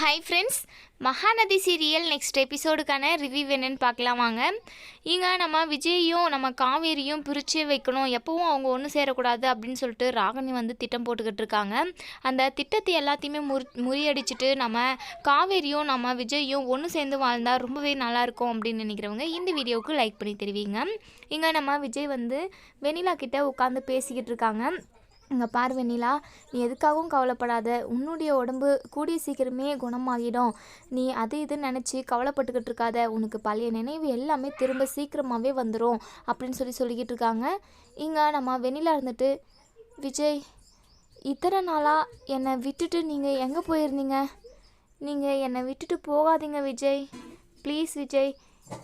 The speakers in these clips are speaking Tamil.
Hi friends, Mahanadhi serial next எபிசோடுக்கான ரிவ்யூ என்னன்னு பார்க்கலாம் வாங்க. இங்கே நம்ம விஜயையும் நம்ம காவேரியும் பிரித்து வைக்கணும், எப்பவும் அவங்க ஒன்று சேரக்கூடாது அப்படின்னு சொல்லிட்டு ராகினி திட்டம் போட்டுக்கிட்டு இருக்காங்க. அந்த திட்டத்தை எல்லாத்தையுமே முறியடிச்சிட்டு நம்ம காவேரியும் நம்ம விஜயும் ஒன்று சேர்ந்து வாழ்ந்தால் ரொம்பவே நல்லாயிருக்கும் அப்படின்னு நினைக்கிறவங்க இந்த வீடியோவுக்கு லைக் பண்ணி தெரிவிங்க. இங்கே நம்ம விஜய் வெண்ணிலா கிட்டே உட்காந்து பேசிக்கிட்டு இருக்காங்க. இங்கே பார் வெண்ணிலா, நீ எதுக்காகவும் கவலைப்படாத, உன்னுடைய உடம்பு கூடிய சீக்கிரமே குணமாகிடும். நீ அது இதுன்னு நினச்சி கவலைப்பட்டுக்கிட்டு இருக்காத, உனக்கு பழைய நினைவு எல்லாமே திரும்ப சீக்கிரமாகவே வந்துடும் அப்படின்னு சொல்லிக்கிட்டு இருக்காங்க. இங்கே நம்ம வெண்ணிலா விஜய், இத்தனை நாளாக என்னை விட்டுட்டு நீங்கள் எங்கே போயிருந்தீங்க? நீங்கள் என்னை விட்டுட்டு போகாதீங்க விஜய், ப்ளீஸ் விஜய்,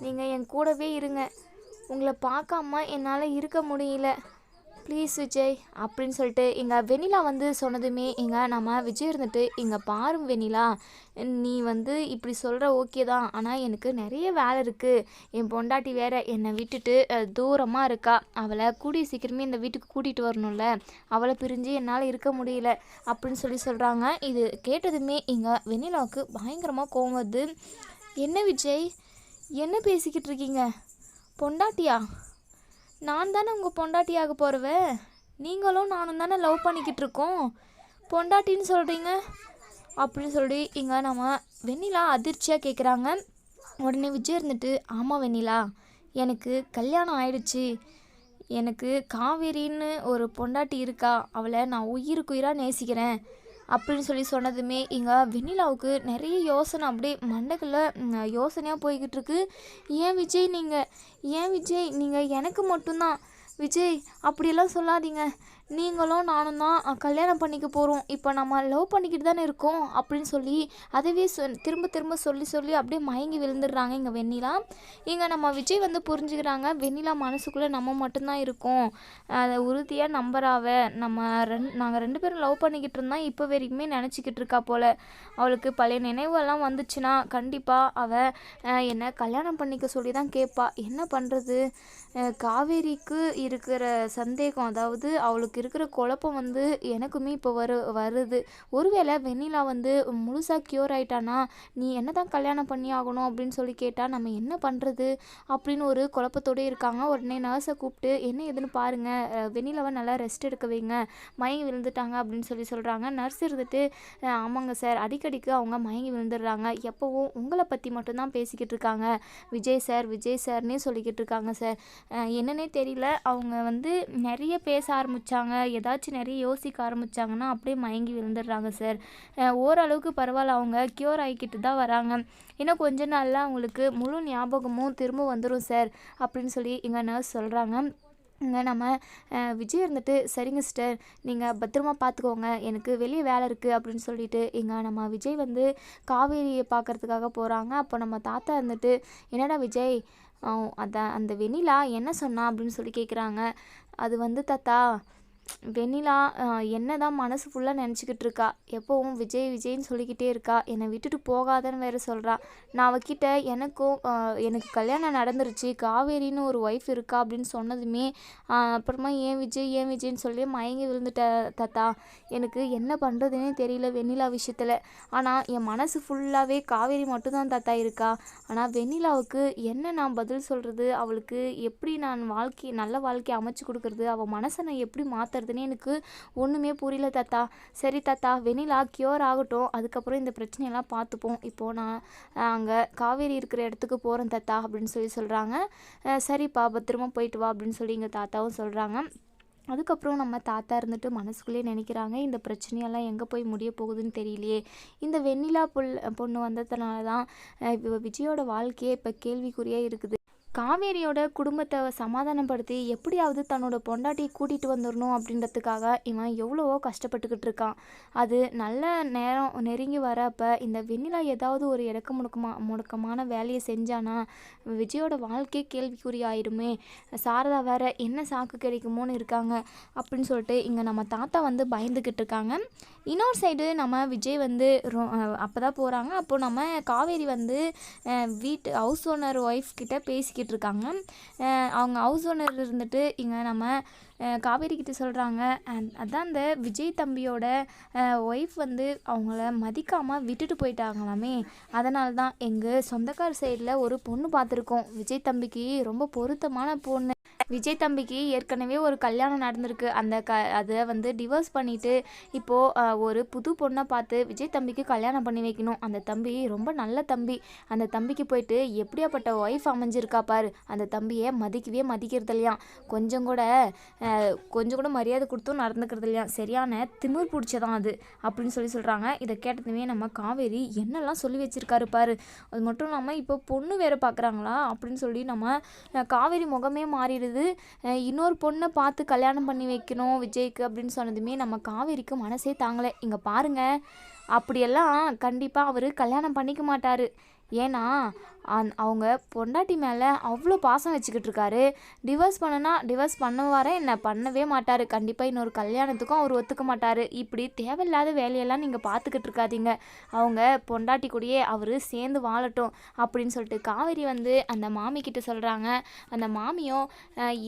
நீங்கள் என் கூடவே இருங்க. உங்களை பார்க்காம என்னால் இருக்க முடியல, ப்ளீஸ் விஜய் அப்படின்னு சொல்லிட்டு இங்கே வெண்ணிலா சொன்னதுமே இங்கே நம்ம விஜய் இங்கே பாரும் வெண்ணிலா, நீ இப்படி சொல்கிற ஓகே தான், ஆனால் எனக்கு நிறைய வேலை இருக்குது. என் பொண்டாட்டி வேற என்னை விட்டுட்டு தூரமாக இருக்கா, அவளை கூடிய சீக்கிரமே இந்த வீட்டுக்கு கூட்டிகிட்டு வரணும்ல, அவளை பிரிஞ்சு என்னால் இருக்க முடியல அப்படின்னு சொல்கிறாங்க. இது கேட்டதுமே இங்கே வெண்ணிலாவுக்கு பயங்கரமாக கோவம் வருது. என்ன விஜய், என்ன பேசிக்கிட்டு இருக்கீங்க? பொண்டாட்டியா? நான் தானே உங்கள் பொண்டாட்டியாக போகிறவ, நீங்களும் நானும் தானே லவ் பண்ணிக்கிட்டு இருக்கோம், பொண்டாட்டின்னு சொல்கிறீங்க அப்படின்னு சொல்லி இங்கே நம்ம வெண்ணிலா அதிர்ச்சியாக கேட்குறாங்க. உடனே விஜய் ஆமாம் வெண்ணிலா, எனக்கு கல்யாணம் ஆயிடுச்சு, எனக்கு காவேரின்னு ஒரு பொண்டாட்டி இருக்கா, அவளை நான் உயிருக்குயிராக நேசிக்கிறேன் அப்படின்னு சொன்னதுமே இங்கே வெண்ணிலாவுக்கு நிறைய யோசனை அப்படியே மண்டைக்குள்ள யோசனையாக போய்கிட்டு இருக்கு. ஏன் விஜய் நீங்கள் எனக்கு மட்டும்தான், விஜய் அப்படியெல்லாம் சொல்லாதீங்க, நீங்களும் நானும் தான் கல்யாணம் பண்ணிக்க போகிறோம், இப்போ நம்ம லவ் பண்ணிக்கிட்டு தானே இருக்கோம் அப்படின்னு அதவே திரும்ப திரும்ப சொல்லி அப்படியே மயங்கி விழுந்துடுறாங்க இங்கே வெண்ணிலா. இங்கே நம்ம விஜய் புரிஞ்சுக்கிறாங்க, வெண்ணிலா மனசுக்குள்ளே நம்ம மட்டும்தான் இருக்கோம், அதை உறுதியாக நம்புறாவ, நாங்கள் ரெண்டு பேரும் லவ் பண்ணிக்கிட்டு இருந்தால் இப்போ வரைக்குமே நினச்சிக்கிட்டு இருக்கா போல், அவளுக்கு பழைய நினைவெல்லாம் வந்துச்சுன்னா கண்டிப்பாக அவள் என்னை கல்யாணம் பண்ணிக்க சொல்லி தான் கேட்பா. என்ன பண்ணுறது, காவேரிக்கு இருக்கிற சந்தேகம், அதாவது அவளுக்கு இருக்கிற குழப்பம் எனக்குமே இப்போ வருது. ஒருவேளை வெண்ணிலா முழுசாக க்யூர் ஆயிட்டானா, நீ என்ன தான் கல்யாணம் பண்ணி ஆகணும் அப்படின்னு கேட்டால் நம்ம என்ன பண்ணுறது அப்படின்னு ஒரு குழப்பத்தோடு இருக்காங்க. உடனே நர்ஸை கூப்பிட்டு என்ன ஏதுன்னு பாருங்கள், வெண்ணிலாவை நல்லா ரெஸ்ட் எடுக்க வைங்க, மயங்கி விழுந்துட்டாங்க அப்படின்னு சொல்கிறாங்க. நர்ஸ் ஆமாங்க சார், அடிக்கடிக்கு அவங்க மயங்கி விழுந்துடுறாங்க, எப்போவும் உங்களை பற்றி மட்டும்தான் பேசிக்கிட்டு இருக்காங்க, விஜய் சார்னே சொல்லிக்கிட்டு இருக்காங்க சார், என்னன்னே தெரியல, அவங்க நிறைய பேச ஆரம்பித்தாங்க, ஏதாச்சும் நிறைய யோசிக்க ஆரம்பித்தாங்கன்னா அப்படியே மயங்கி விழுந்துடுறாங்க சார், ஓரளவுக்கு பரவாயில்ல, அவங்க க்யூர் ஆகிக்கிட்டு தான் வராங்க, இன்னும் கொஞ்ச நாளில் அவங்களுக்கு முழு ஞாபகமும் திரும்ப வந்துடும் சார் அப்படின்னு இங்கே நர்ஸ் சொல்கிறாங்க. இங்கே நம்ம விஜய் சரிங்க சிஸ்டர், நீங்கள் பத்திரமா பார்த்துக்கோங்க, எனக்கு வெளியே வேலை இருக்குது அப்படின்னு சொல்லிட்டு இங்கே நம்ம விஜய் காவேரியை பார்க்குறதுக்காக போகிறாங்க. அப்போ நம்ம தாத்தா என்னடா விஜய், அந்த வெண்ணிலா என்ன சொன்னா அப்படின்னு கேட்குறாங்க. அது தாத்தா, வெண்ணிலா என்ன தான் மனசு ஃபுல்லாக நினச்சிக்கிட்டு இருக்கா, எப்போவும் விஜய்ன்னு சொல்லிக்கிட்டே இருக்கா, என்னை விட்டுட்டு போகாதன்னு வேறு சொல்கிறா, நான் அவகிட்ட எனக்கு கல்யாணம் நடந்துருச்சு, காவேரின்னு ஒரு ஒய்ஃப் இருக்கா அப்படின்னு சொன்னதுமே அப்புறமா ஏன் விஜய்ன்னு சொல்லி மயங்கி விழுந்துட்ட தாத்தா, எனக்கு என்ன பண்ணுறதுனே தெரியல வெண்ணிலா விஷயத்தில், ஆனால் என் மனசு ஃபுல்லாகவே காவேரி மட்டும்தான் தாத்தா இருக்கா, ஆனால் வெண்ணிலாவுக்கு என்ன நான் பதில் சொல்கிறது, அவளுக்கு எப்படி நான் நல்ல வாழ்க்கையை அமைச்சு கொடுக்குறது, அவள் மனசை நான் எப்படி மாற்றுறதுன்னு எனக்கு ஒன்றுமே புரியல தாத்தா, சரி தாத்தா, வெண்ணிலா க்யூர் ஆகட்டும், அதுக்கப்புறம் இந்த பிரச்சனையெல்லாம் பார்த்துப்போம், இப்போது நான் அங்கே காவேரி இருக்கிற இடத்துக்கு போகிறேன் தாத்தா அப்படின்னு சொல்கிறாங்க. சரிப்பா, பத்திரமா போயிட்டு வா அப்படின்னு இங்கே தாத்தாவும் சொல்கிறாங்க. அதுக்கப்புறம் நம்ம தாத்தா மனசுக்குள்ளேயே நினைக்கிறாங்க, இந்த பிரச்சனையெல்லாம் எங்கே போய் முடிய போகுதுன்னு தெரியலையே, இந்த வெண்ணிலா பொண்ணு வந்ததுனால தான் இப்போ விஜயோட வாழ்க்கையே இப்போ கேள்விக்குறியாக இருக்குது, காவேரியோட குடும்பத்தை சமாதானப்படுத்தி எப்படியாவது தன்னோட பொண்டாட்டியை கூட்டிகிட்டு வந்துடணும் அப்படின்றதுக்காக இவன் எவ்வளவோ கஷ்டப்பட்டுக்கிட்டு இருக்கான். அது நல்ல நேரம் நெருங்கி வரப்போ இந்த வெண்ணிலா ஏதாவது ஒரு முடக்கமான வேலையை செஞ்சானா விஜயோட வாழ்க்கையே கேள்விக்குறி ஆயிடுமே, சாரதா வேற என்ன சாக்கு கிடைக்குமோன்னு இருக்காங்க அப்படின்னு சொல்லிட்டு இங்கே நம்ம தாத்தா பயந்துக்கிட்டு இருக்காங்க. இன்னொரு சைடு நம்ம விஜய் அப்போ தான் போகிறாங்க. அப்போது நம்ம காவேரி வீட்டு ஹவுஸ் ஓனர் ஒய்ஃப் கிட்ட பேசிக்கிட்டு பேசிக்கிட்டு இருக்காங்க. அவங்க ஹவுஸ் ஓனர் இருந்துட்டு இங்கே நம்ம காவேரி கிட்ட சொல்கிறாங்க, அதான் அந்த விஜய் தம்பியோட ஒய்ஃப் வந்து அவங்கள மதிக்காமல் விட்டுட்டு போயிட்டாங்களாமே. அதனால தான் எங்கள் சொந்தக்கார சைடில் ஒரு பொண்ணு பார்த்துருக்கோம். விஜய் தம்பிக்கு ரொம்ப பொருத்தமான பொண்ணு. விஜய் தம்பிக்கு ஏற்கனவே ஒரு கல்யாணம் நடந்திருக்கு. அதை வந்து டிவோர்ஸ் பண்ணிவிட்டு இப்போது ஒரு புது பொண்ணை பார்த்து விஜய் தம்பிக்கு கல்யாணம் பண்ணி வைக்கணும். அந்த தம்பி ரொம்ப நல்ல தம்பி. அந்த தம்பிக்கு போயிட்டு எப்படியாப்பட்ட ஒய்ஃப் அமைஞ்சிருக்கா பாரு. அந்த தம்பியை மதிக்கிறது இல்லையா, கொஞ்சம் கூட மரியாதை கொடுத்தும் நடந்துக்கிறது இல்லையா, சரியான திமிர் பிடிச்சதான் அது அப்படின்னு சொல்கிறாங்க. இதை கேட்டதுமே நம்ம காவேரி என்னெல்லாம் சொல்லி வச்சிருக்காரு பாரு. அது மட்டும் இல்லாமல் இப்போ பொண்ணு வேறு பார்க்குறாங்களா அப்படின்னு சொல்லி நம்ம காவேரி முகமே மாறிடுது. இன்னொரு பொண்ணை பார்த்து கல்யாணம் பண்ணி வைக்கணும் விஜய்க்கு அப்படின்னு சொன்னதுமே நம்ம காவேரிக்கு மனசே தாங்கலை. இங்கே பாருங்கள், அப்படியெல்லாம் கண்டிப்பாக அவர் கல்யாணம் பண்ணிக்க மாட்டார். ஏன்னா அவங்க பொண்டாட்டி மேலே அவ்வளோ பாசம் வச்சுக்கிட்டு இருக்காரு. டிவோர்ஸ் பண்ணுவாரே என்ன, பண்ணவே மாட்டார். கண்டிப்பாக இன்னொரு கல்யாணத்துக்கும் அவர் ஒத்துக்க மாட்டார். இப்படி தேவையில்லாத வேலையெல்லாம் நீங்கள் பார்த்துக்கிட்டு இருக்காதீங்க. அவங்க பொண்டாட்டி கூடயே அவர் சேர்ந்து வாழட்டும் அப்படின்னு சொல்லிட்டு காவேரி வந்து அந்த மாமி கிட்ட சொல்கிறாங்க. அந்த மாமியும்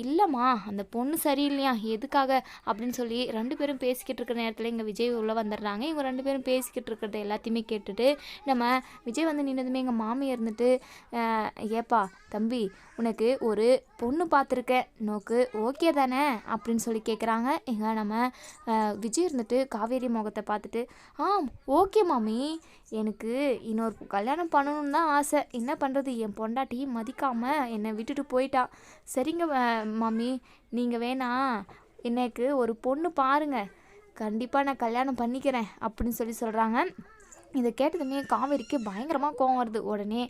இல்லைம்மா அந்த பொண்ணு சரியில்லையா, எதுக்காக அப்படின்னு சொல்லி 2 பேரும் பேசிக்கிட்டு இருக்கிற நேரத்தில் இங்கே விஜய் உள்ளே வந்துடுறாங்க. இவங்க 2 பேரும் பேசிக்கிட்டு இருக்கிறத எல்லாத்தையுமே கேட்டுட்டு நம்ம விஜய் வந்து நின்னதுமே எங்கள் மாமி இருந்துட்டு, ஏப்பா தம்பி, உனக்கு ஒரு பொண்ணு பார்த்துருக்கேன், நோக்கு ஓகே தானே அப்படின்னு சொல்லி கேட்குறாங்க. எங்க நம்ம விஜய் இருந்துட்டு காவேரி முகத்தை பார்த்துட்டு, ஓகே மாமி, எனக்கு இன்னொரு கல்யாணம் பண்ணணும்னு தான் ஆசை. என்ன பண்ணுறது, என் பொண்டாட்டி மதிக்காமல் என்னை விட்டுட்டு போயிட்டா. சரிங்க மாமி, நீங்கள் வேணா எனக்கு ஒரு பொண்ணு பாருங்கள், கண்டிப்பாக நான் கல்யாணம் பண்ணிக்கிறேன் அப்படின்னு சொல்கிறாங்க. இதை கேட்டதுமே காவேரிக்கு பயங்கரமாக கோவம் வருது. உடனே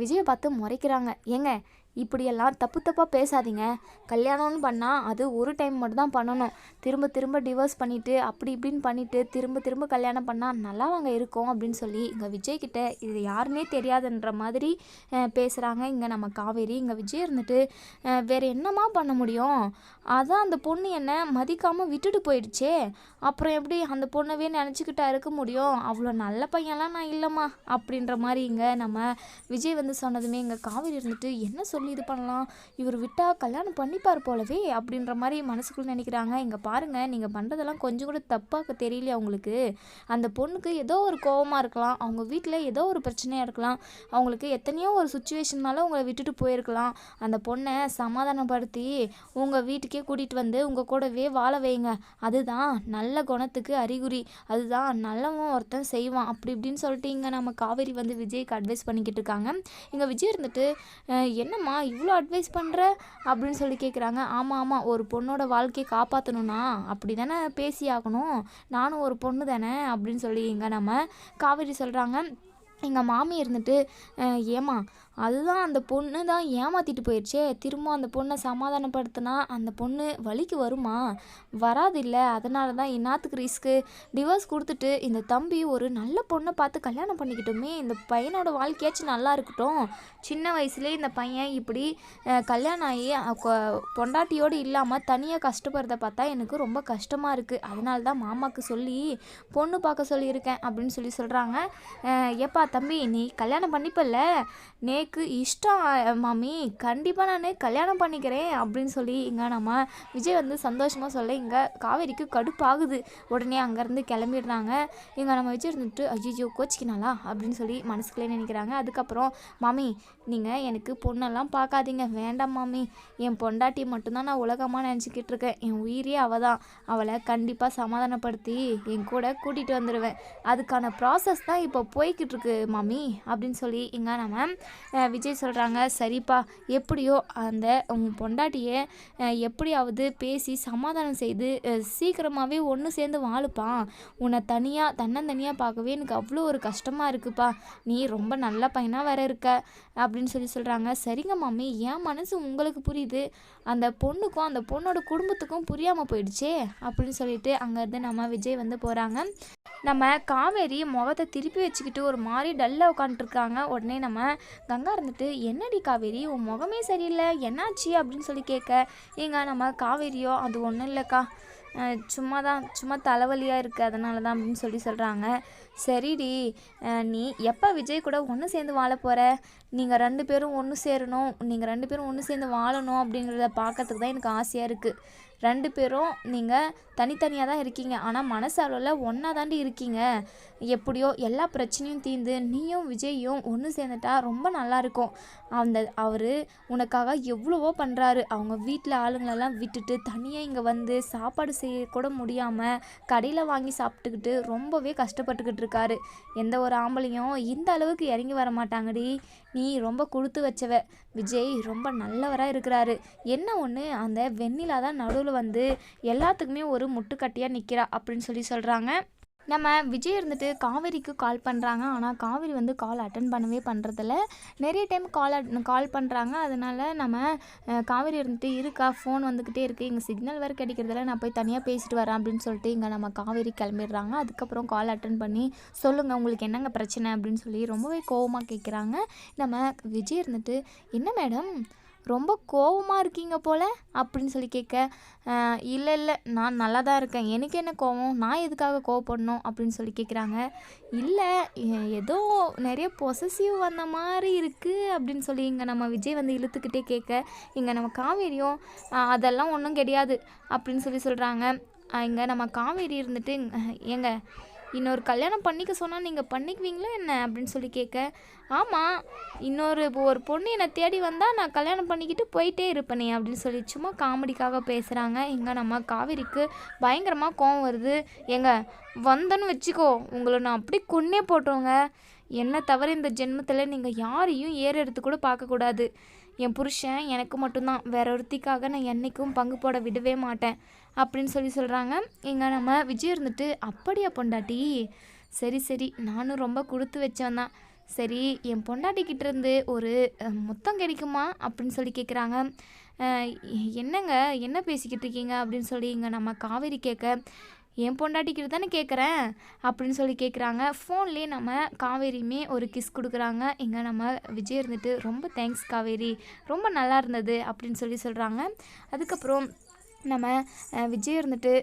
விஜயை பார்த்து முறைக்கிறாங்க. ஏங்க, இப்படியெல்லாம் தப்பாக பேசாதீங்க. கல்யாணம்னு பண்ணால் அது ஒரு டைம் மட்டும் தான் பண்ணணும். திரும்ப டிவோர்ஸ் பண்ணிவிட்டு அப்படி இப்படின்னு பண்ணிவிட்டு திரும்ப கல்யாணம் பண்ணால் நல்லா வாங்க இருக்கும் அப்படின்னு சொல்லி இங்கே விஜய்கிட்ட இது யாருன்னே தெரியாதுன்ற மாதிரி பேசுகிறாங்க. இங்கே நம்ம காவேரி இங்கே விஜய் இருந்துட்டு, வேறு என்னமா பண்ண முடியும், அதான் அந்த பொண்ணு என்னை மதிக்காமல் விட்டுட்டு போயிடுச்சே, அப்புறம் எப்படி அந்த பொண்ணவே நினச்சிக்கிட்டா இருக்க முடியும், அவ்வளோ நல்ல பையன்லாம் நான் இல்லைம்மா அப்படின்ற மாதிரி இங்கே நம்ம விஜய் வந்து சொன்னதுமே இங்கே காவேரி இருந்துட்டு, என்ன சொல்லி இது பண்ணலாம், இவர் விட்டால் கல்யாணம் பண்ணிப்பார் போலவே அப்படின்ற மாதிரி மனசுக்குள்ளே நினைக்கிறாங்க. இங்கே பாருங்கள், நீங்கள் பண்ணுறதெல்லாம் கொஞ்சம் கூட தப்பாக தெரியலையா உங்களுக்கு? அந்த பொண்ணுக்கு ஏதோ ஒரு கோபமாக இருக்கலாம், அவங்க வீட்டில் ஏதோ ஒரு பிரச்சனையாக இருக்கலாம், அவங்களுக்கு எத்தனையோ ஒரு சுச்சுவேஷன்னால உங்களை விட்டுட்டு போயிருக்கலாம். அந்த பொண்ணை சமாதானப்படுத்தி உங்கள் வீட்டுக்கே கூட்டிகிட்டு வந்து உங்கள் கூடவே வாழ வைங்க. அதுதான் நல்ல குணத்துக்கு அறிகுறி, அதுதான் நல்லவன் ஒருத்தன் செய்வான் அப்படி இப்படின்னு சொல்லிட்டு இங்கே நம்ம காவேரி வந்து விஜய்க்கு அட்வைஸ் பண்ணிக்கிட்டு இருக்காங்க. இங்கே விஜய் இருந்துட்டு, என்னம்மா இவ்வளோ அட்வைஸ் பண்ணுற அப்படின்னு சொல்லி கேட்குறாங்க. ஆமாம், ஒரு பொண்ணோட வாழ்க்கையை காப்பாற்றணும்னா அப்படி தானே பேசி ஆகணும், நானும் ஒரு பொண்ணு தானே அப்படின்னு சொல்லி இங்கே நம்ம காவேரி சொல்கிறாங்க. எங்கள் மாமி இருந்துட்டு, ஏம்மா அதுதான் அந்த பொண்ணு தான் ஏமாற்றிட்டு போயிடுச்சே, திரும்ப அந்த பொண்ணை சமாதானப்படுத்தினா அந்த பொண்ணு வழிக்கு வருமா, வராது இல்லை, அதனால தான் என்னத்துக்கு ரிஸ்க்கு, டிவோர்ஸ் கொடுத்துட்டு இந்த தம்பி ஒரு நல்ல பொண்ணை பார்த்து கல்யாணம் பண்ணிக்கிட்டோமே, இந்த பையனோட வாழ்க்கையாச்சும் நல்லா இருக்கட்டும். சின்ன வயசுலேயே இந்த பையன் இப்படி கல்யாணம் ஆகி பொண்டாட்டியோடு இல்லாமல் தனியாக கஷ்டப்படுறத பார்த்தா எனக்கு ரொம்ப கஷ்டமாக இருக்குது. அதனால தான் மாமாவுக்கு சொல்லி பொண்ணு பார்க்க சொல்லியிருக்கேன் அப்படின்னு சொல்கிறாங்க. ஏப்பா தம்பி, நீ கல்யாணம் பண்ணிப்பல்ல, நேக்கு இஷ்டம் மாமி, கண்டிப்பாக நான் கல்யாணம் பண்ணிக்கிறேன் அப்படின்னு சொல்லி இங்கே நம்ம விஜய் வந்து சந்தோஷமாக சொல்ல இங்கே காவேரிக்கு கடுப்பாகுது. உடனே அங்கேருந்து கிளம்பிடுறாங்க. இங்கே நம்ம விஜய் இருந்துட்டு, ஐயோ கோச்சிக்கினாலா அப்படின்னு சொல்லி மனசுக்குள்ளே நினைக்கிறாங்க. அதுக்கப்புறம், மாமி நீங்கள் எனக்கு பொண்ணெல்லாம் பார்க்காதீங்க, வேண்டாம் மாமி, என் பொண்டாட்டி மட்டும்தான் நான் உலகமாக நினச்சிக்கிட்டு இருக்கேன், என் உயிரே அவள் தான், அவளை கண்டிப்பாக சமாதானப்படுத்தி என் கூட கூட்டிகிட்டு வந்துடுவேன், அதுக்கான ப்ராசஸ் தான் இப்போ போய்கிட்டு இருக்கு மாமி அப்படின்னு சொல்லி இங்கே நம்ம விஜய் சொல்கிறாங்க. சரிப்பா, எப்படியோ அந்த உன் பொண்டாட்டியை எப்படியாவது பேசி சமாதானம் செய்து சீக்கிரமாகவே ஒன்று சேர்ந்து வாழுப்பான், உன்னை தன்னந்தனியாக பார்க்கவே எனக்கு அவ்வளோ ஒரு கஷ்டமாக இருக்குப்பா, நீ ரொம்ப நல்ல பையனாக வேற இருக்க அப்படின்னு சொல்கிறாங்க. சரிங்க மாமி, என் மனசு உங்களுக்கு புரியுது, அந்த பொண்ணுக்கும் அந்த பொண்ணோட குடும்பத்துக்கும் புரியாமல் போயிடுச்சே அப்படின்னு சொல்லிட்டு அங்கேருந்து நம்ம விஜய் வந்து போகிறாங்க. நம்ம காவேரி முகத்தை திருப்பி வச்சுக்கிட்டு ஒரு மாதிரி டல்லாக உட்காந்துருக்காங்க. உடனே நம்ம கங்கா இருந்துட்டு, என்னடி காவேரி உன் முகமே சரியில்லை, என்னாச்சு அப்படின்னு சொல்லி கேட்க, ஏங்க நம்ம காவேரியோ அது ஒன்றும் இல்லைக்கா, சும்மா தலைவலியாக இருக்குது அதனால தான் அப்படின்னு சொல்கிறாங்க. சரிடி, நீ எப்போ விஜய் கூட ஒன்று சேர்ந்து வாழ போகிற? நீங்கள் 2 பேரும் ஒன்று சேரணும், நீங்கள் 2 பேரும் ஒன்று சேர்ந்து வாழணும் அப்படிங்கிறத பார்க்கறதுக்கு தான் எனக்கு ஆசையாக இருக்குது. 2 பேரும் நீங்கள் தனித்தனியாக தான் இருக்கீங்க, ஆனால் மனசளவில் ஒன்றா தாண்டி இருக்கீங்க. எப்படியோ எல்லா பிரச்சனையும் தீர்ந்து நீயும் விஜயும் ஒன்று சேர்ந்துட்டா ரொம்ப நல்லாயிருக்கும். அவர் உனக்காக எவ்வளவோ பண்ணுறாரு. அவங்க வீட்டில் ஆளுங்களெல்லாம் விட்டுட்டு தனியாக இங்கே வந்து சாப்பாடு செய்யக்கூட முடியாமல் கடையில் வாங்கி சாப்பிட்டுக்கிட்டு ரொம்பவே கஷ்டப்பட்டுக்கிட்டு இருக்காரு. எந்த ஒரு ஆம்பளையும் இந்த அளவுக்கு இறங்கி வர மாட்டாங்கடி. நீ ரொம்ப கொடுத்து வச்சவ. விஜய் ரொம்ப நல்லவராக இருக்கிறாரு. என்ன ஒன்று, அந்த வெண்ணிலா தான் நடுவில் வந்து எல்லாத்துக்குமே ஒரு முட்டுக்கட்டியாக நிற்கிறா அப்படின்னு சொல்கிறாங்க. நம்ம விஜய் இருந்துட்டு காவேரிக்கு கால் பண்ணுறாங்க. ஆனால் காவேரி வந்து கால் அட்டன் பண்ணவே பண்ணுறதில்ல. நிறைய டைம் கால் பண்ணுறாங்க. அதனால் நம்ம காவேரி இருந்துட்டு இருக்கா, ஃபோன் வந்துக்கிட்டே இருக்குது, இங்கே சிக்னல் வேறு கிடைக்கிறதில்ல, நான் போய் தனியாக பேசிட்டு வரேன் அப்படின்னு சொல்லிட்டு இங்கே நம்ம காவேரி கிளம்பிடுறாங்க. அதுக்கப்புறம் கால் அட்டன் பண்ணி சொல்லுங்கள் உங்களுக்கு என்னங்க பிரச்சனை அப்படின்னு சொல்லி ரொம்பவே கோவமாக கேட்குறாங்க. நம்ம விஜய் இருந்துட்டு என்ன மேடம் ரொம்ப கோவமாக இருக்கீங்க போல் அப்படின்னு சொல்லி கேட்க, இல்லை நான் நல்லா தான் இருக்கேன், எனக்கு என்ன கோவம், நான் எதுக்காக கோவப்படணும் அப்படின்னு சொல்லி கேட்குறாங்க. இல்லை ஏதோ நிறைய பொசசிவ் வந்த மாதிரி இருக்குது அப்படின்னு சொல்லி இங்கே நம்ம விஜய் வந்து இழுத்துக்கிட்டே கேட்க, இங்கே நம்ம காவேரியும் அதெல்லாம் ஒன்றும் கிடையாது அப்படின்னு சொல்கிறாங்க. இங்கே நம்ம காவேரி இருந்துட்டு, ஏங்க இன்னொரு கல்யாணம் பண்ணிக்க சொன்னால் நீங்கள் பண்ணிக்குவீங்களா என்ன அப்படின்னு சொல்லி கேட்க, ஆமாம் ஒரு பொண்ணு என்னை தேடி வந்தால் நான் கல்யாணம் பண்ணிக்கிட்டு போயிட்டே இருப்பேனே அப்படின்னு சொல்லி சும்மா காமெடிக்காக பேசுகிறாங்க. இங்கே நம்ம காவேரிக்கு பயங்கரமாக கோவம் வருது. ஏங்க வந்தேன்னு வச்சுக்கோ, உங்களை நான் அப்படி கொன்னே போட்டோங்க. என்னை தவிர இந்த ஜென்மத்தில் நீங்கள் யாரையும் எடுத்து கூட பார்க்கக்கூடாது. என் புருஷன் எனக்கு மட்டும்தான், வேற ஒருத்திக்காக நான் என்றைக்கும் பங்கு போட விடவே மாட்டேன் அப்படின்னு சொல்கிறாங்க. இங்கே நம்ம விஜய் இருந்துட்டு, அப்படியா பொண்டாட்டி, சரி நானும் ரொம்ப கொடுத்து வச்சேன் தான். சரி என் பொண்டாட்டிக்கிட்ட இருந்து ஒரு முத்தம் கிடைக்குமா அப்படின்னு சொல்லி கேட்குறாங்க. என்னங்க என்ன பேசிக்கிட்டு இருக்கீங்க அப்படின்னு சொல்லி இங்கே நம்ம காவேரி கேட்க, என் பொண்டாட்டிக்கிட்ட தானே கேட்குறேன் அப்படின்னு சொல்லி கேட்குறாங்க. ஃபோன்லேயே நம்ம காவேரியுமே ஒரு கிஸ் கொடுக்குறாங்க. இங்கே நம்ம விஜய் இருந்துட்டு, ரொம்ப தேங்க்ஸ் காவேரி, ரொம்ப நல்லா இருந்தது அப்படின்னு சொல்கிறாங்க. அதுக்கப்புறம் நம்ம விஜய் இருந்துட்டு,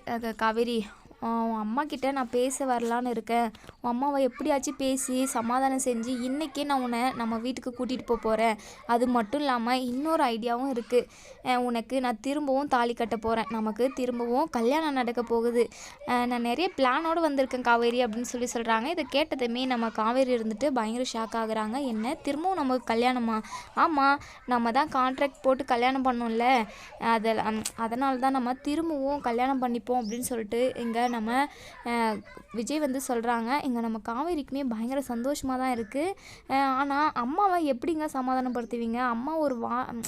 காவேரி உன் அம்மா கிட்ட நான் பேச வரலான்னு இருக்கேன். உன் அம்மாவை எப்படியாச்சும் பேசி சமாதானம் செஞ்சு இன்றைக்கே நான் உன்னை நம்ம வீட்டுக்கு கூட்டிகிட்டு போகிறேன். அது மட்டும் இல்லாமல் இன்னொரு ஐடியாவும் இருக்குது. உனக்கு நான் திரும்பவும் தாலி கட்ட போகிறேன். நமக்கு திரும்பவும் கல்யாணம் நடக்க போகுது. நான் நிறைய பிளானோடு வந்திருக்கேன் காவேரி அப்படின்னு சொல்கிறாங்க. இதை கேட்டதுமே நம்ம காவேரி இருந்துட்டு பயங்கர ஷாக் ஆகுறாங்க. என்ன திரும்பவும் நமக்கு கல்யாணமா? ஆமாம், நம்ம தான் கான்ட்ராக்ட் போட்டு கல்யாணம் பண்ணோம்ல, அதனால தான் நம்ம திரும்பவும் கல்யாணம் பண்ணிப்போம் அப்படின்னு சொல்லிட்டு இங்கே நம்ம விஜய் வந்து சொல்கிறாங்க. இங்கே நம்ம காவேரிக்குமே பயங்கர சந்தோஷமாக தான் இருக்குது. ஆனால் அம்மாவை எப்படிங்க சமாதானப்படுத்துவீங்க? அம்மா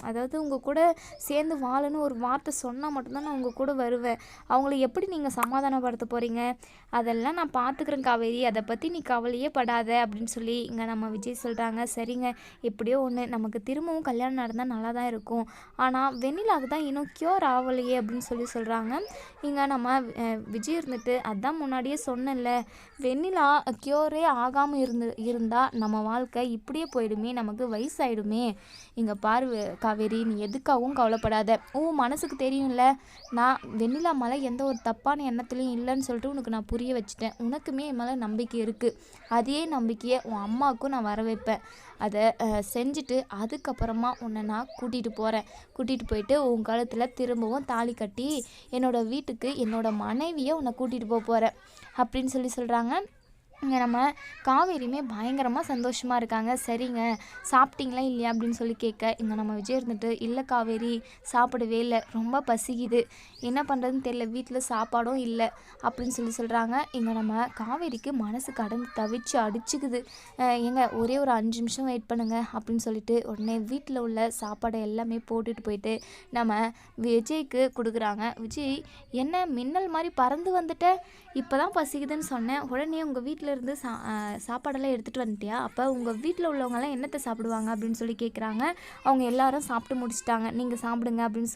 அதாவது உங்கள் கூட சேர்ந்து வாழன்னு ஒரு வார்த்தை சொன்னால் மட்டும்தான் நான் உங்கள் கூட வருவேன். அவங்கள எப்படி நீங்கள் சமாதானப்படுத்த போகிறீங்க? அதெல்லாம் நான் பார்த்துக்கிறேன் காவேரி, அதை பற்றி நீ கவலையே படாத அப்படின்னு சொல்லி இங்கே நம்ம விஜய் சொல்கிறாங்க. சரிங்க, எப்படியோ ஒன்று, நமக்கு திரும்பவும் கல்யாணம் நடந்தால் நல்லா தான் இருக்கும். ஆனால் வெண்ணிலாவுக்கு தான் இன்னும் க்யூர் ஆகலையே அப்படின்னு சொல்கிறாங்க. இங்கே நம்ம விஜய் இருந்துட்டு, அதான் முன்னாடியே சொன்னேன்ல, வெண்ணிலா க்யூரே ஆகாமல் இருந்தால் நம்ம வாழ்க்கை இப்படியே போயிடுமே, நமக்கு வயசாயிடுமே. இங்கே பாரு காவேரி, நீ எதுக்காகவும் கவலைப்படாத. மனசுக்கு தெரியும்ல, நான் வெண்ணிலா மேலே எந்த ஒரு தப்பான எண்ணத்துலையும் இல்லைன்னு சொல்லிட்டு உனக்கு நான் புரிய வச்சுட்டேன். உனக்குமே என் மேலே நம்பிக்கை இருக்குது. அதே நம்பிக்கையை உன் அம்மாவுக்கும் நான் வர வைப்பேன். அதை செஞ்சுட்டு அதுக்கப்புறமா உன்னை நான் கூட்டிகிட்டு போயிட்டு உன் காலத்தில் திரும்பவும் தாலி கட்டி என்னோடய வீட்டுக்கு என்னோடய மனைவியை உன்னை கூட்டிகிட்டு போகிறேன் அப்படின்னு சொல்கிறாங்க. இங்கே நம்ம காவேரியுமே பயங்கரமாக சந்தோஷமாக இருக்காங்க. சரிங்க, சாப்பிட்டீங்களா இல்லையா அப்படின்னு சொல்லி கேட்க, இங்கே நம்ம விஜய் இருந்துட்டு, இல்லை காவேரி சாப்பிடவே இல்லை, ரொம்ப பசிக்குது, என்ன பண்ணுறதுன்னு தெரியல, வீட்டில் சாப்பாடும் இல்லை அப்படின்னு சொல்கிறாங்க. இங்கே நம்ம காவேரிக்கு மனசு கடந்து தவிச்சு அடிச்சுக்குது. ஏங்க ஒரே ஒரு 5 நிமிஷம் வெயிட் பண்ணுங்க அப்படின்னு சொல்லிட்டு உடனே வீட்டில் உள்ள சாப்பாடை எல்லாமே போட்டுட்டு போயிட்டு நம்ம விஜய்க்கு கொடுக்குறாங்க. விஜய், என்ன மின்னல் மாதிரி பறந்து வந்துட்ட, இப்போ தான் பசிக்குதுன்னு சொன்னேன், உடனே உங்கள் வீட்டில் இருந்து சாப்பாடெல்லாம் எடுத்துகிட்டு வந்துட்டியா? அப்போ உங்கள் வீட்டில் உள்ளவங்கெல்லாம் என்னத்தை சாப்பிடுவாங்க அப்படின்னு சொல்லி கேட்குறாங்க. அவங்க எல்லாரும் சாப்பிட்டு முடிச்சிட்டாங்க, நீங்கள் சாப்பிடுங்க அப்படின்னு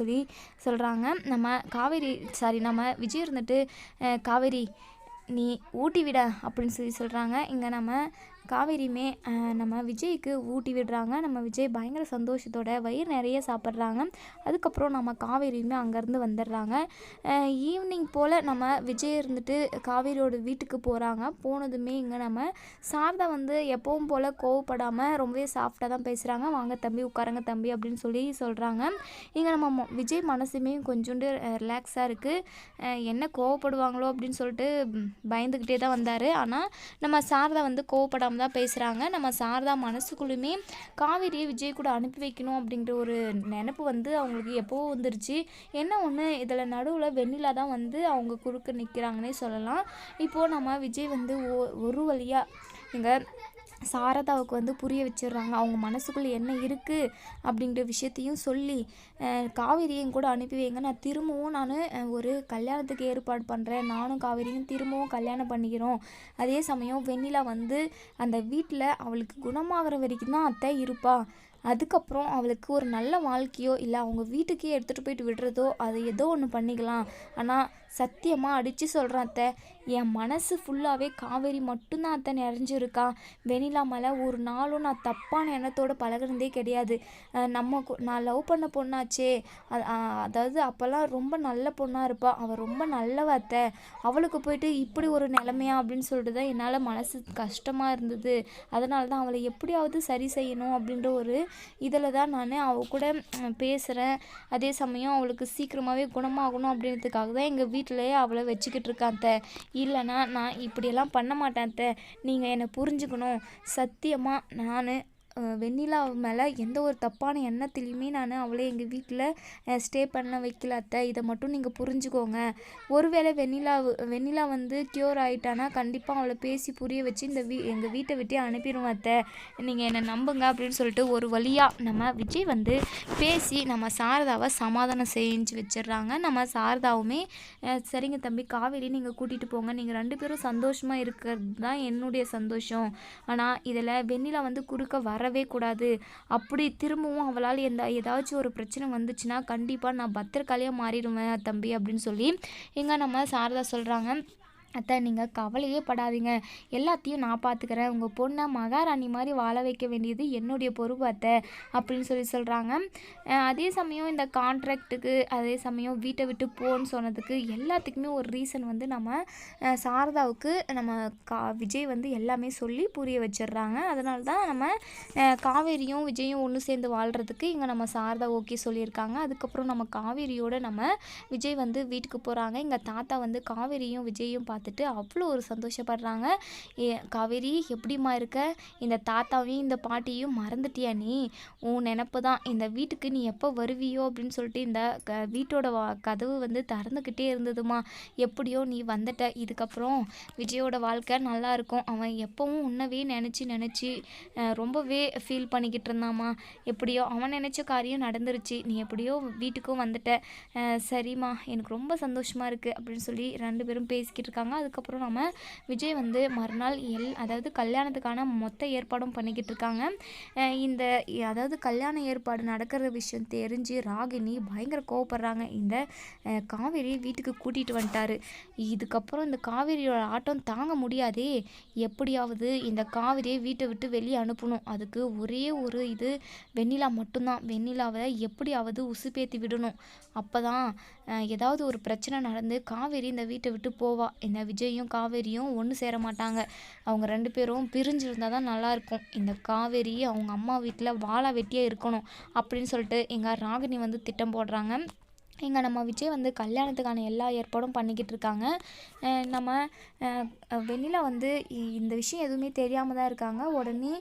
சொல்கிறாங்க. நம்ம விஜய் இருந்துட்டு, காவேரி நீ ஊட்டி விட அப்படின்னு சொல்கிறாங்க. இங்கே நம்ம காவேரியுமே நம்ம விஜய்க்கு ஊட்டி விடுறாங்க. நம்ம விஜய் பயங்கர சந்தோஷத்தோட வயிறு நிறைய சாப்பிட்றாங்க. அதுக்கப்புறம் நம்ம காவேரியுமே அங்கேருந்து வந்துடுறாங்க. ஈவினிங் போல் நம்ம விஜய் இருந்துட்டு காவேரியோட வீட்டுக்கு போகிறாங்க. போனதுமே இங்கே நம்ம சாரதா வந்து எப்பவும் போல் கோவப்படாமல் ரொம்பவே சாஃப்டாக தான் பேசுகிறாங்க. வாங்க தம்பி உட்காருங்க தம்பி அப்படின்னு சொல்லி சொல்கிறாங்க. இங்கே நம்ம விஜய் மனசுமே கொஞ்சோண்டு ரிலாக்ஸாக இருக்குது. என்ன கோவப்படுவாங்களோ அப்படின்னு சொல்லிட்டு பயந்துக்கிட்டே தான் வந்தார். ஆனால் நம்ம சாரதா வந்து கோவப்படாமல் தான் பேசுகிறாங்க. நம்ம சாரதா மனசுக்குள்ளுமே காவேரியை விஜய் கூட அனுப்பி வைக்கணும் அப்படிங்கிற ஒரு நினப்பு வந்து அவங்களுக்கு எப்போவோ வந்துருச்சு. என்ன ஒன்று இதில் நடுவில் வெண்ணிலா தான் வந்து அவங்க குறுக்க நிற்கிறாங்கன்னே சொல்லலாம். இப்போது நம்ம விஜய் வந்து ஒரு வழியாக இங்கே சாரதாவுக்கு வந்து புரிய வச்சிடுறாங்க. அவங்க மனசுக்குள்ளே என்ன இருக்குது அப்படிங்கிற விஷயத்தையும் சொல்லி காவேரியும் கூட அனுப்பி வைங்க. நான் ஒரு கல்யாணத்துக்கு ஏற்பாடு பண்ணுறேன். நானும் காவேரியும் திரும்பவும் கல்யாணம் பண்ணிக்கிறோம். அதே சமயம் வெண்ணிலா வந்து அந்த வீட்டில் அவளுக்கு குணமாகிற வரைக்கும் தான் அத்தை இருப்பா. அதுக்கப்புறம் அவளுக்கு ஒரு நல்ல வாழ்க்கையோ இல்லை அவங்க வீட்டுக்கே எடுத்துகிட்டு போயிட்டு விடுறதோ அது ஏதோ ஒன்று பண்ணிக்கலாம். ஆனால் சத்தியமாக அடித்து சொல்கிறேன் அத்தை, என் மனசு ஃபுல்லாகவே காவேரி மட்டும்தான் அத்தை நிறைஞ்சிருக்கா. வெண்ணிலா மேலே ஒரு நாளும் நான் தப்பான எண்ணத்தோடு பழகுனதே கிடையாது. நான் லவ் பண்ண பொண்ணாச்சே, அதாவது அப்போல்லாம் ரொம்ப நல்ல பொண்ணாக இருப்பா. அவள் ரொம்ப நல்லவ அத்தை. அவளுக்கு போயிட்டு இப்படி ஒரு நிலைமையா அப்படின்னு சொல்லிட்டு தான் என்னால் மனசு கஷ்டமாக இருந்தது. அதனால தான் அவளை எப்படியாவது சரி செய்யணும் அப்படின்ற ஒரு இதில் தான் நான் அவள் கூட பேசுகிறேன். அதே சமயம் அவளுக்கு சீக்கிரமாகவே குணமாகணும் அப்படின்றதுக்காக தான் எங்கள் வீட்டிலையே அவளை வச்சுக்கிட்டு இருக்கான் அத்தை. இல்லைனா நான் இப்படியெல்லாம் பண்ண மாட்டேன் அத்தை. நீங்கள் என்னை புரிஞ்சுக்கணும். சத்தியமாக நான் வெண்ணிலா மேலே எந்த ஒரு தப்பான எண்ணத்துலேயுமே நான் அவளை எங்கள் வீட்டில் ஸ்டே பண்ண வைக்கல அத்தை. இதை மட்டும் நீங்கள் புரிஞ்சுக்கோங்க. ஒருவேளை வெண்ணிலா வந்து க்யூர் ஆகிட்டானா கண்டிப்பாக அவளை பேசி புரிய வச்சு எங்கள் வீட்டை விட்டே அனுப்பிடுவேன் அத்தை. நீங்கள் என்னை நம்புங்க அப்படின்னு சொல்லிட்டு ஒரு வழியாக நம்ம விஜய் வந்து பேசி நம்ம சாரதாவை சமாதானம் செஞ்சு வச்சிடுறாங்க. நம்ம சாரதாவுமே சரிங்க தம்பி காவேரி நீங்கள் கூட்டிகிட்டு போங்க. நீங்கள் 2 பேரும் சந்தோஷமாக இருக்கிறது தான் என்னுடைய சந்தோஷம். ஆனால் இதில் வெண்ணிலா வந்து குறுக்க வரவே கூடாது. அப்படி திரும்பவும் அவளால் ஏதாச்சும் ஒரு பிரச்சனை வந்துச்சுன்னா கண்டிப்பாக நான் பத்திரக்காளியாக மாறிடுவேன் தம்பி அப்படின்னு சொல்லி எங்கே நம்ம சாரதா சொல்கிறாங்க. அத்தை நீங்கள் கவலையே படாதீங்க, எல்லாத்தையும் நான் பார்த்துக்கிறேன். உங்கள் பொண்ணை மகாராணி மாதிரி வாழ வைக்க வேண்டியது என்னுடைய பொறுப்பு அத்தை அப்படின்னு சொல்கிறாங்க. அதே சமயம் இந்த கான்ட்ராக்டுக்கு அதே சமயம் வீட்டை விட்டு போன்னு சொன்னதுக்கு எல்லாத்துக்குமே ஒரு ரீசன் வந்து நம்ம சாரதாவுக்கு நம்ம விஜய் வந்து எல்லாமே சொல்லி புரிய வச்சிடுறாங்க. அதனால தான் நம்ம காவேரியும் விஜயும் ஒன்று சேர்ந்து வாழ்கிறதுக்கு இங்கே நம்ம சாரதா ஓகே சொல்லியிருக்காங்க. அதுக்கப்புறம் நம்ம காவேரியோட நம்ம விஜய் வந்து வீட்டுக்கு போகிறாங்க. இங்கே தாத்தா வந்து காவேரியும் விஜயும் பார்த்துட்டு அவ்வளோ ஒரு சந்தோஷப்படுறாங்க. காவேரி எப்படிம்மா இருக்க? இந்த தாத்தாவையும் இந்த பாட்டியும் மறந்துட்டியா நீ? உன் நினப்பு தான். இந்த வீட்டுக்கு நீ எப்போ வருவியோ அப்படின்னு சொல்லிட்டு இந்த வீட்டோட கதவு வந்து திறந்துக்கிட்டே இருந்ததுமா. எப்படியோ நீ வந்துட்ட. இதுக்கப்புறம் விஜயோட வாழ்க்கை நல்லா இருக்கும். அவன் எப்பவும் உன்னவே நினச்சி ரொம்பவே ஃபீல் பண்ணிக்கிட்டு இருந்தாம்மா. எப்படியோ அவன் நினச்ச காரியம் நடந்துருச்சு. நீ எப்படியோ வீட்டுக்கும் வந்துட்ட. சரிம்மா எனக்கு ரொம்ப சந்தோஷமாக இருக்குது அப்படின்னு சொல்லி 2 பேரும் பேசிக்கிட்டு இருக்காங்க. அதுக்கப்புறம் நம்ம விஜய் வந்து மறுநாள் அதாவது கல்யாணத்துக்கான மொத்த ஏற்பாடும் பண்ணிக்கிட்டு இருக்காங்க. அதாவது கல்யாண ஏற்பாடு நடக்கிற விஷயம் தெரிஞ்சு ராகினி பயங்கர கோவப்படுறாங்க. இந்த காவேரி வீட்டுக்கு கூட்டிகிட்டு வந்துட்டாரு. இதுக்கப்புறம் இந்த காவேரியோட ஆட்டம் தாங்க முடியாதே. எப்படியாவது இந்த காவேரியை வீட்டை விட்டு வெளியே அனுப்பணும். அதுக்கு ஒரே ஒரு இது வெண்ணிலா மட்டும்தான். வெண்ணிலாவை எப்படியாவது உசுப்பேத்தி விடணும். அப்போ தான் ஏதாவது ஒரு பிரச்சனை நடந்து காவேரி இந்த வீட்டை விட்டு போவா. இந்த விஜயும் காவேரியும் ஒன்று சேர மாட்டாங்க. அவங்க 2 பேரும் பிரிஞ்சிருந்தால் தான் நல்லாயிருக்கும். இந்த காவேரி அவங்க அம்மா வீட்டில் வாழா வெட்டியாக இருக்கணும் அப்படின்னு சொல்லிட்டு எங்கள் ராகினி வந்து திட்டம் போடுறாங்க. இங்கே நம்ம விஜய் வந்து கல்யாணத்துக்கான எல்லா ஏற்பாடும் பண்ணிக்கிட்டு இருக்காங்க. நம்ம வெண்ணிலா வந்து இந்த விஷயம் எதுவுமே தெரியாமல் தான் இருக்காங்க. உடனே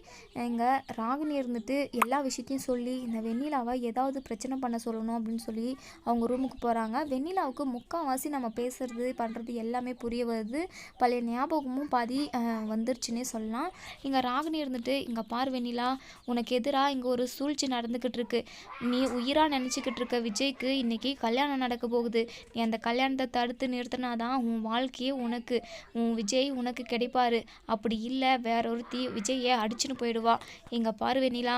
இங்கே ராகினி இருந்துட்டு எல்லா விஷயத்தையும் சொல்லி இந்த வெண்ணிலாவை ஏதாவது பிரச்சனை பண்ண சொல்லணும் அப்படின்னு சொல்லி அவங்க ரூமுக்கு போகிறாங்க. வெண்ணிலாவுக்கு முக்கால்வாசி நம்ம பேசுகிறது பண்ணுறது எல்லாமே புரிய வருது. பழைய ஞாபகமும் பாதி வந்துருச்சுன்னே சொல்லலாம். இங்கே ராகினி இருந்துட்டு இங்கே பார் வெண்ணிலா, உனக்கு எதிராக இங்கே ஒரு சூழ்ச்சி நடந்துக்கிட்டு இருக்கு. நீ உயிராக நினச்சிக்கிட்டு இருக்க விஜய்க்கு இன்றைக்கி கல்யாணம் நடக்க போகுது. நீ அந்த கல்யாணத்தை தடுத்து நிறுத்தினாதான் உன் வாழ்க்கையே உன் விஜய் உனக்கு கிடைப்பாரு. அப்படி இல்லை வேற ஒருத்தி விஜயை அடிச்சுன்னு போயிடுவா. எங்கள் பாரு வெண்ணிலா,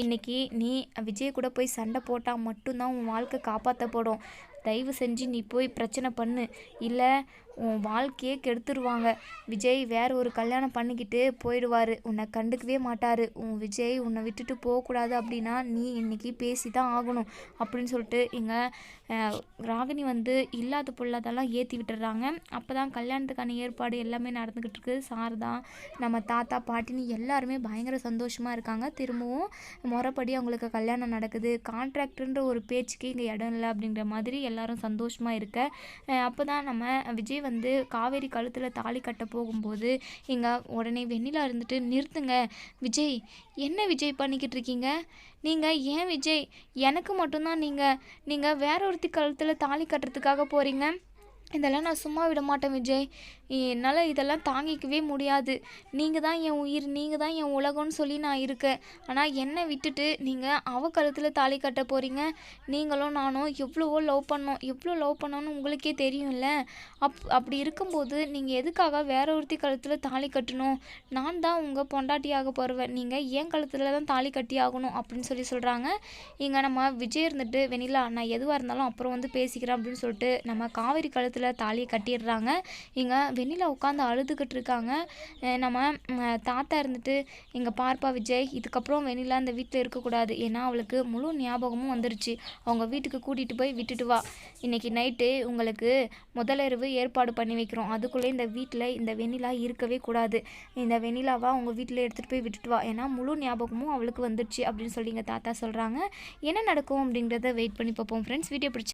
இன்னைக்கு நீ விஜய் கூட போய் சண்டை போட்டால் மட்டும்தான் உன் வாழ்க்கை காப்பாற்றப்படும். தயவு செஞ்சு நீ போய் பிரச்சனை பண்ணு. இல்லை உன் வாழ்க்கையே கெடுத்துருவாங்க. விஜய் வேற ஒரு கல்யாணம் பண்ணிக்கிட்டு போயிடுவார், உன்னை கண்டுக்கவே மாட்டார். விஜய் உன்னை விட்டுட்டு போகக்கூடாது அப்படின்னா நீ இன்னைக்கு பேசி தான் ஆகணும் அப்படின்னு சொல்லிட்டு ராகினி வந்து இல்லாத பொல்லாதெல்லாம் ஏற்றி விட்டுடுறாங்க. அப்போ தான் கல்யாணத்துக்கான ஏற்பாடு எல்லாமே நடந்துக்கிட்டு இருக்குது. சாரதா, நம்ம தாத்தா, பாட்டின்னு எல்லாருமே பயங்கர சந்தோஷமாக இருக்காங்க. திரும்பவும் முறைப்படி அவங்களுக்கு கல்யாணம் நடக்குது. கான்ட்ராக்டுன்ற ஒரு பேச்சுக்கு இங்கே இடம் இல்லை அப்படின்ற மாதிரி எல்லாரும் சந்தோஷமாக இருக்க, அப்போ தான் நம்ம விஜய் வந்து காவேரி கழுத்தில் தாலி கட்ட போகும்போது இங்கே உடனே வெண்ணிலா இருந்துட்டு, நிறுத்துங்க விஜய், என்ன விஜய் பண்ணிக்கிட்டு இருக்கீங்க நீங்கள்? ஏன் விஜய் எனக்கு மட்டும்தான் நீங்கள் வேற ஒருத்தி கழுத்தில் தாலி கட்டுறதுக்காக போகிறீங்க? இதெல்லாம் நான் சும்மா விட மாட்டேன் விஜய். என்னால் இதெல்லாம் தாங்கிக்கவே முடியாது. நீங்கள் தான் என் உயிர், நீங்கள் தான் என் உலகம்னு சொல்லி நான் இருக்கேன். ஆனால் என்னை விட்டுட்டு நீங்கள் அவள் கழுத்தில் தாலி கட்ட போகிறீங்க. நீங்களும் நானும் எவ்வளோ லவ் பண்ணோன்னு உங்களுக்கே தெரியும்ல. அப்படி இருக்கும்போது நீங்கள் எதுக்காக வேற ஒருத்தி கழுத்தில் தாலி கட்டணும்? நான் தான் உங்கள் பொண்டாட்டியாக போகிறவன், நீங்கள் ஏன் கழுத்தில் தான் தாலி கட்டி ஆகணும் அப்படின்னு சொல்கிறாங்க. இங்கே நம்ம விஜய் இருந்துட்டு, வெண்ணிலா நான் எதுவாக இருந்தாலும் அப்புறம் வந்து பேசிக்கிறேன் அப்படின்னு சொல்லிட்டு நம்ம காவேரி கழுத்தில் தாலியை கட்டிடுறாங்க. இங்கே வெண்ணிலா உட்காந்து அழுதுகிட்டு இருக்காங்க. நம்ம தாத்தா இருந்துட்டு, இங்கே பார்ப்பா விஜய், இதுக்கப்புறம் வெண்ணிலா இந்த வீட்டில் இருக்கக்கூடாது. ஏன்னா அவளுக்கு முழு ஞாபகமும் வந்துருச்சு. அவங்க வீட்டுக்கு கூட்டிகிட்டு போய் விட்டுட்டு வா. இன்றைக்கி நைட்டு உங்களுக்கு முதலிரவு ஏற்பாடு பண்ணி வைக்கிறோம். அதுக்குள்ளே இந்த வீட்டில் இந்த வெண்ணிலா இருக்கவே கூடாது. இந்த வெண்ணிலாவா அவங்க வீட்டில் எடுத்துகிட்டு போய் விட்டுட்டு வா. ஏன்னா முழு ஞாபகமும் அவளுக்கு வந்துருச்சு அப்படின்னு சொல்லி எங்கள் தாத்தா சொல்கிறாங்க. என்ன நடக்கும் அப்படிங்கிறத வெயிட் பண்ணி பார்ப்போம் ஃப்ரெண்ட்ஸ். வீடியோ பிடிச்சி